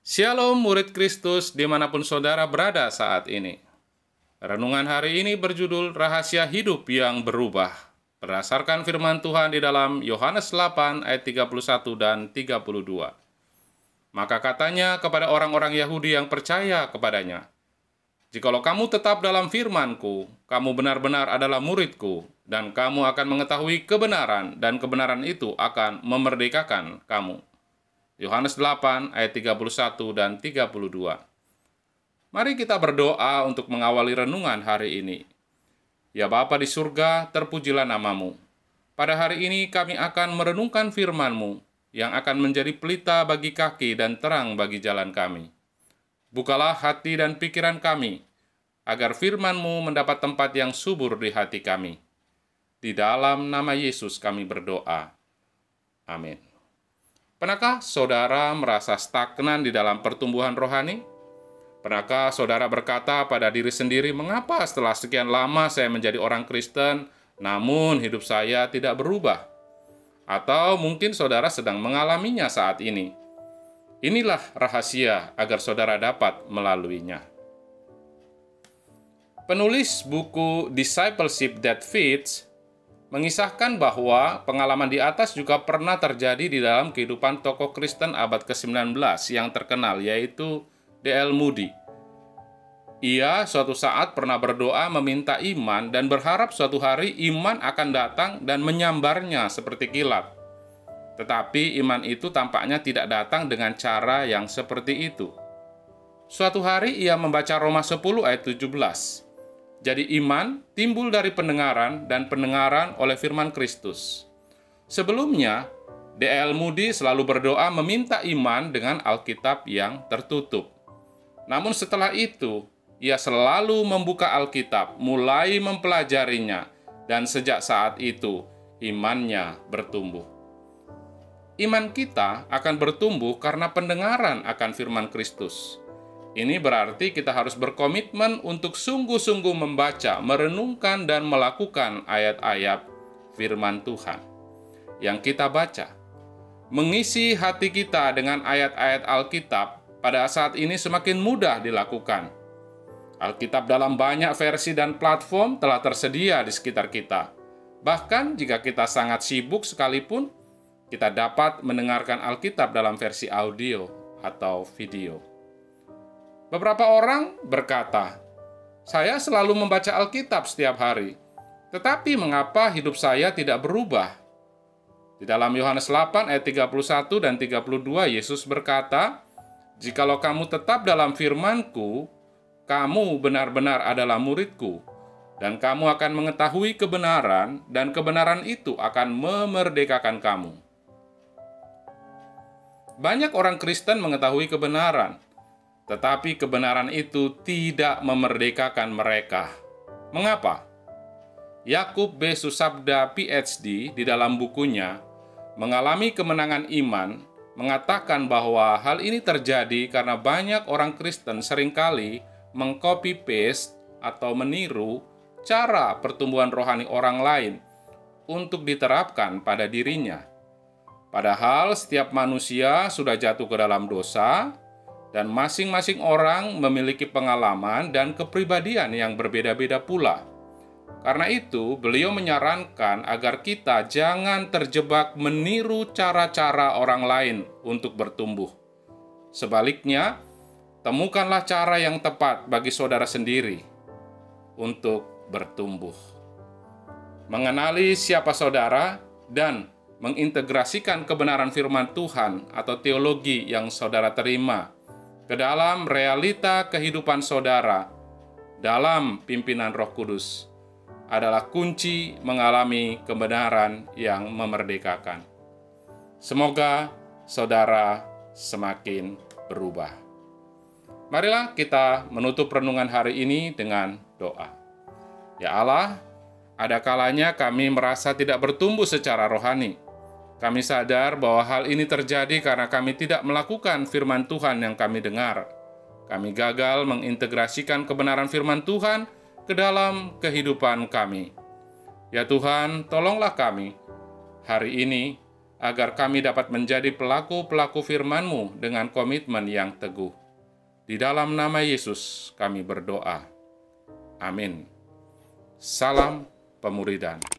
Shalom murid Kristus dimanapun saudara berada saat ini. Renungan hari ini berjudul Rahasia Hidup yang Berubah, berdasarkan firman Tuhan di dalam Yohanes 8 ayat 31 dan 32. Maka katanya kepada orang-orang Yahudi yang percaya kepadanya, "Jikalau kamu tetap dalam firman-Ku, kamu benar-benar adalah murid-Ku, dan kamu akan mengetahui kebenaran, dan kebenaran itu akan memerdekakan kamu." Yohanes 8 ayat 31 dan 32. Mari kita berdoa untuk mengawali renungan hari ini. Ya Bapa di surga, terpujilah nama-Mu. Pada hari ini kami akan merenungkan firman-Mu yang akan menjadi pelita bagi kaki dan terang bagi jalan kami. Bukalah hati dan pikiran kami, agar firman-Mu mendapat tempat yang subur di hati kami. Di dalam nama Yesus kami berdoa. Amin. Pernahkah saudara merasa stagnan di dalam pertumbuhan rohani? Pernahkah saudara berkata pada diri sendiri, mengapa setelah sekian lama saya menjadi orang Kristen, namun hidup saya tidak berubah? Atau mungkin saudara sedang mengalaminya saat ini. Inilah rahasia agar saudara dapat melaluinya. Penulis buku Discipleship That Fits mengisahkan bahwa pengalaman di atas juga pernah terjadi di dalam kehidupan tokoh Kristen abad ke-19 yang terkenal, yaitu D.L. Moody. Ia suatu saat pernah berdoa meminta iman dan berharap suatu hari iman akan datang dan menyambarnya seperti kilat. Tetapi iman itu tampaknya tidak datang dengan cara yang seperti itu. Suatu hari ia membaca Roma 10 ayat 17. Jadi iman timbul dari pendengaran dan pendengaran oleh firman Kristus. Sebelumnya, D.L. Moody selalu berdoa meminta iman dengan Alkitab yang tertutup. Namun setelah itu, ia selalu membuka Alkitab, mulai mempelajarinya, dan sejak saat itu, imannya bertumbuh. Iman kita akan bertumbuh karena pendengaran akan firman Kristus. Ini berarti kita harus berkomitmen untuk sungguh-sungguh membaca, merenungkan, dan melakukan ayat-ayat firman Tuhan yang kita baca. Mengisi hati kita dengan ayat-ayat Alkitab pada saat ini semakin mudah dilakukan. Alkitab dalam banyak versi dan platform telah tersedia di sekitar kita. Bahkan jika kita sangat sibuk sekalipun, kita dapat mendengarkan Alkitab dalam versi audio atau video. Beberapa orang berkata, "Saya selalu membaca Alkitab setiap hari, tetapi mengapa hidup saya tidak berubah?" Di dalam Yohanes 8 ayat 31 dan 32, Yesus berkata, "Jikalau kamu tetap dalam firman-Ku, kamu benar-benar adalah murid-Ku, dan kamu akan mengetahui kebenaran, dan kebenaran itu akan memerdekakan kamu." Banyak orang Kristen mengetahui kebenaran, tetapi kebenaran itu tidak memerdekakan mereka. Mengapa? Yakub B. Susabda PhD di dalam bukunya Mengalami Kemenangan Iman mengatakan bahwa hal ini terjadi karena banyak orang Kristen seringkali mengcopy-paste atau meniru cara pertumbuhan rohani orang lain untuk diterapkan pada dirinya. Padahal setiap manusia sudah jatuh ke dalam dosa, dan masing-masing orang memiliki pengalaman dan kepribadian yang berbeda-beda pula. Karena itu, beliau menyarankan agar kita jangan terjebak meniru cara-cara orang lain untuk bertumbuh. Sebaliknya, temukanlah cara yang tepat bagi saudara sendiri untuk bertumbuh. Mengenali siapa saudara dan mengintegrasikan kebenaran firman Tuhan atau teologi yang saudara terima ke dalam realita kehidupan saudara dalam pimpinan Roh Kudus adalah kunci mengalami kebenaran yang memerdekakan. Semoga saudara semakin berubah. Marilah kita menutup renungan hari ini dengan doa. Ya Allah, ada kalanya kami merasa tidak bertumbuh secara rohani. Kami sadar bahwa hal ini terjadi karena kami tidak melakukan firman Tuhan yang kami dengar. Kami gagal mengintegrasikan kebenaran firman Tuhan ke dalam kehidupan kami. Ya Tuhan, tolonglah kami hari ini agar kami dapat menjadi pelaku-pelaku firman-Mu dengan komitmen yang teguh. Di dalam nama Yesus kami berdoa. Amin. Salam Pemuridan.